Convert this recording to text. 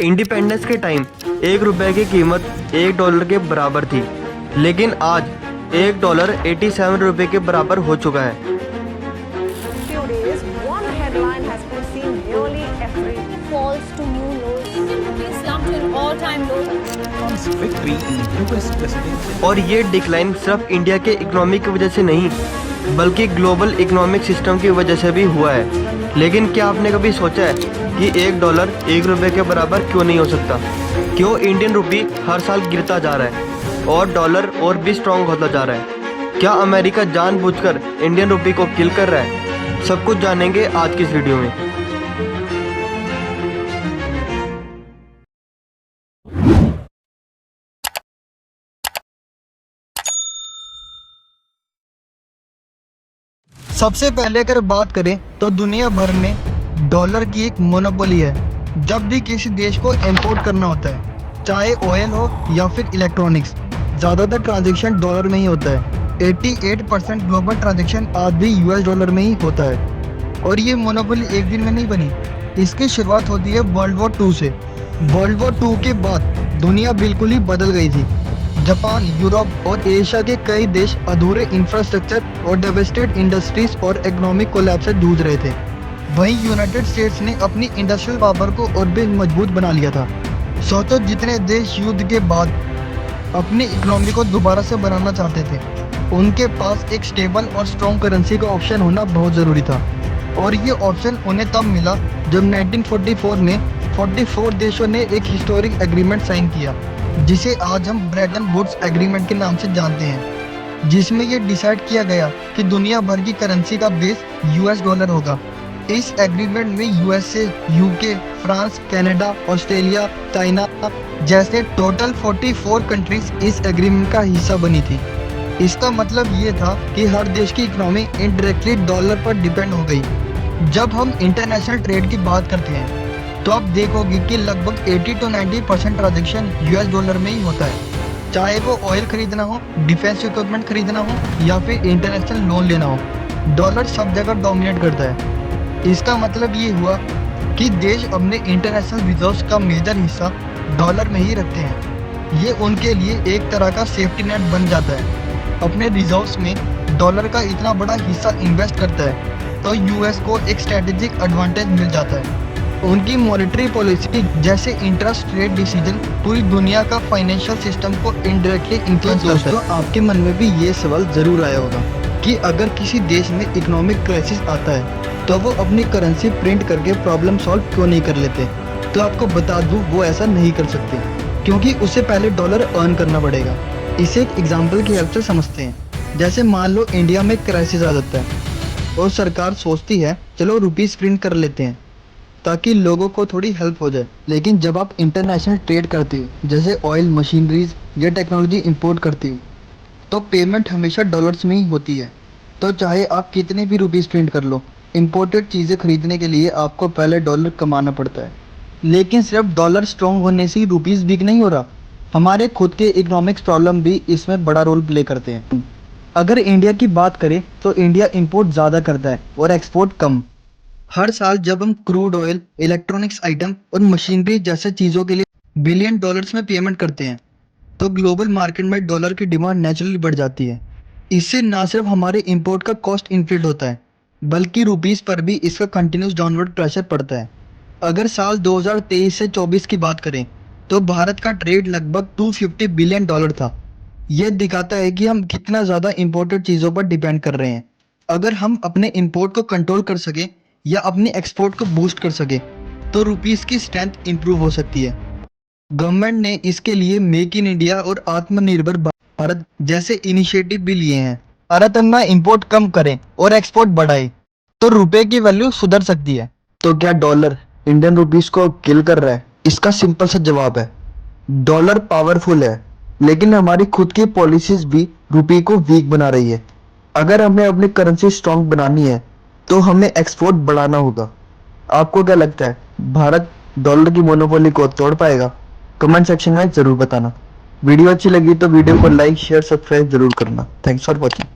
Independence के time 1 रुपए की कीमत 1 डॉलर के बराबर थी, लेकिन आज 1 डॉलर 87 रुपए के बराबर हो चुका है। Few days, one headline has been seen nearly every falls to new lows. Rupees slumped to an all-time low. Trump's victory in the US presidency. और ये डिक्लाइन सिर्फ इंडिया के इकोनॉमी की वजह से नहीं, बल्कि ग्लोबल इकोनॉमिक सिस्टम की वजह से भी हुआ है। लेकिन क्या आपने कभी सोचा है कि 1 डॉलर 1 रुपए के बराबर क्यों नहीं हो सकता? क्यों इंडियन रुपी हर साल गिरता जा रहा है और डॉलर और भी स्ट्रॉन्ग होता जा रहा है? क्या अमेरिका जानबूझकर इंडियन रुपी को किल कर रहा है? सब कुछ जानेंगे आज की इस वीडियो में। सबसे पहले अगर बात करें तो दुनिया भर में डॉलर की एक मोनोपोली है। जब भी किसी देश को इंपोर्ट करना होता है, चाहे ऑयल हो या फिर इलेक्ट्रॉनिक्स, ज़्यादातर ट्रांजैक्शन डॉलर में ही होता है। 88% ग्लोबल ट्रांजैक्शन आज भी यूएस डॉलर में ही होता है। और ये मोनोपोली एक दिन में नहीं बनी, इसकी शुरुआत होती है वर्ल्ड वॉर 2 से। वर्ल्ड वॉर 2 के बाद दुनिया बिल्कुल ही बदल गई थी। जापान, यूरोप और एशिया के कई देश अधूरे इंफ्रास्ट्रक्चर और डेवस्टेड इंडस्ट्रीज और इकोनॉमिक कोलैप्स से जूझ रहे थे। वहीं यूनाइटेड स्टेट्स ने अपनी इंडस्ट्रियल पावर को और भी मजबूत बना लिया था। सोचो, जितने देश युद्ध के बाद अपनी इकोनॉमी को दोबारा से बनाना चाहते थे, उनके पास एक स्टेबल और स्ट्रॉन्ग करेंसी का ऑप्शन होना बहुत ज़रूरी था। और ये ऑप्शन उन्हें तब मिला जब 1944 में 44 देशों ने एक हिस्टोरिक एग्रीमेंट साइन किया, जिसे आज हम ब्रेटन वुड्स एग्रीमेंट के नाम से जानते हैं, जिसमें ये डिसाइड किया गया कि दुनिया भर की करेंसी का बेस यूएस डॉलर होगा। इस एग्रीमेंट में USA, UK, France, Canada, Australia, China जैसे टोटल 44 कंट्रीज इस एग्रीमेंट का हिस्सा बनी थी। इसका मतलब ये था कि हर देश की इकोनॉमी इनडायरेक्टली डॉलर पर डिपेंड हो गई। जब हम इंटरनेशनल ट्रेड की बात करते हैं तो आप देखोगे कि लगभग 80 to 90% ट्रांजेक्शन यूएस डॉलर में ही होता है। चाहे वो ऑयल खरीदना हो, डिफेंस इक्विपमेंट खरीदना हो या फिर इंटरनेशनल लोन लेना हो, डॉलर सब जगह डोमिनेट करता है। इसका मतलब ये हुआ कि देश अपने इंटरनेशनल रिजर्व्स का मेजर हिस्सा डॉलर में ही रखते हैं। ये उनके लिए एक तरह का सेफ्टी नेट बन जाता है। अपने रिजर्व्स में डॉलर का इतना बड़ा हिस्सा इन्वेस्ट करता है तो यूएस को एक स्ट्रेटेजिक एडवांटेज मिल जाता है। उनकी मॉनेटरी पॉलिसी जैसे इंटरेस्ट रेट डिसीजन पूरी दुनिया का फाइनेंशियल सिस्टम को इनडायरेक्टली इन्फ्लुएंस करता है। तो आपके मन में भी ये सवाल जरूर आया होगा कि अगर किसी देश में इकोनॉमिक क्राइसिस आता है तो वो अपनी करेंसी प्रिंट करके प्रॉब्लम सॉल्व क्यों नहीं कर लेते? तो आपको बता दूं, वो ऐसा नहीं कर सकते, क्योंकि उससे पहले डॉलर अर्न करना पड़ेगा। इसे एक एग्जाम्पल की हेल्प से समझते हैं। जैसे मान लो इंडिया में क्राइसिस आ जाता है और सरकार सोचती है चलो रुपीस प्रिंट कर लेते हैं ताकि लोगों को थोड़ी हेल्प हो जाए। लेकिन जब आप इंटरनेशनल ट्रेड करते हो, जैसे ऑयल, मशीनरीज या टेक्नोलॉजी इंपोर्ट करते हो, तो पेमेंट हमेशा डॉलर्स में ही होती है। तो चाहे आप कितने भी रुपीस प्रिंट कर लो, इंपोर्टेड चीज़ें खरीदने के लिए आपको पहले डॉलर कमाना पड़ता है। लेकिन सिर्फ डॉलर स्ट्रॉन्ग होने से ही रुपीस वीक नहीं हो रहा, हमारे खुद के इकोनॉमिक्स प्रॉब्लम भी इसमें बड़ा रोल प्ले करते हैं। अगर इंडिया की बात करें तो इंडिया इंपोर्ट ज़्यादा करता है और एक्सपोर्ट कम। हर साल जब हम क्रूड ऑयल, इलेक्ट्रॉनिक्स आइटम और मशीनरी जैसे चीज़ों के लिए बिलियन डॉलर्स में पेमेंट करते हैं, तो ग्लोबल मार्केट में डॉलर की डिमांड नेचुरली बढ़ जाती है। इससे ना सिर्फ हमारे इंपोर्ट का कॉस्ट इंक्रीज होता है, बल्कि रुपीस पर भी इसका कंटिन्यूस डाउनवर्ड प्रेशर पड़ता है। अगर साल 2023 से 24 की बात करें तो भारत का ट्रेड लगभग 250 बिलियन डॉलर था। यह दिखाता है कि हम कितना ज़्यादा इंपोर्टेड चीज़ों पर डिपेंड कर रहे हैं। अगर हम अपने इंपोर्ट को कंट्रोल कर सकें या अपने एक्सपोर्ट को बूस्ट कर सके तो रुपीस की स्ट्रेंथ इंप्रूव हो सकती है। गवर्नमेंट ने इसके लिए मेक इन इंडिया और आत्मनिर्भर भारत जैसे इनिशिएटिव भी लिए हैं। भारत अपना इंपोर्ट कम करें और एक्सपोर्ट बढ़ाए तो रुपए की वैल्यू सुधर सकती है। तो क्या डॉलर इंडियन रुपीस को किल कर रहा है? इसका सिंपल सा जवाब है, डॉलर पावरफुल है, लेकिन हमारी खुद की पॉलिसीज भी रुपये को वीक बना रही है। अगर हमें अपनी करेंसी स्ट्रॉन्ग बनानी है तो हमें एक्सपोर्ट बढ़ाना होगा। आपको क्या लगता है, भारत डॉलर की मोनोपोली को तोड़ पाएगा? कमेंट सेक्शन में जरूर बताना। वीडियो अच्छी लगी तो वीडियो को लाइक, शेयर, सब्सक्राइब जरूर करना। Thanks for watching.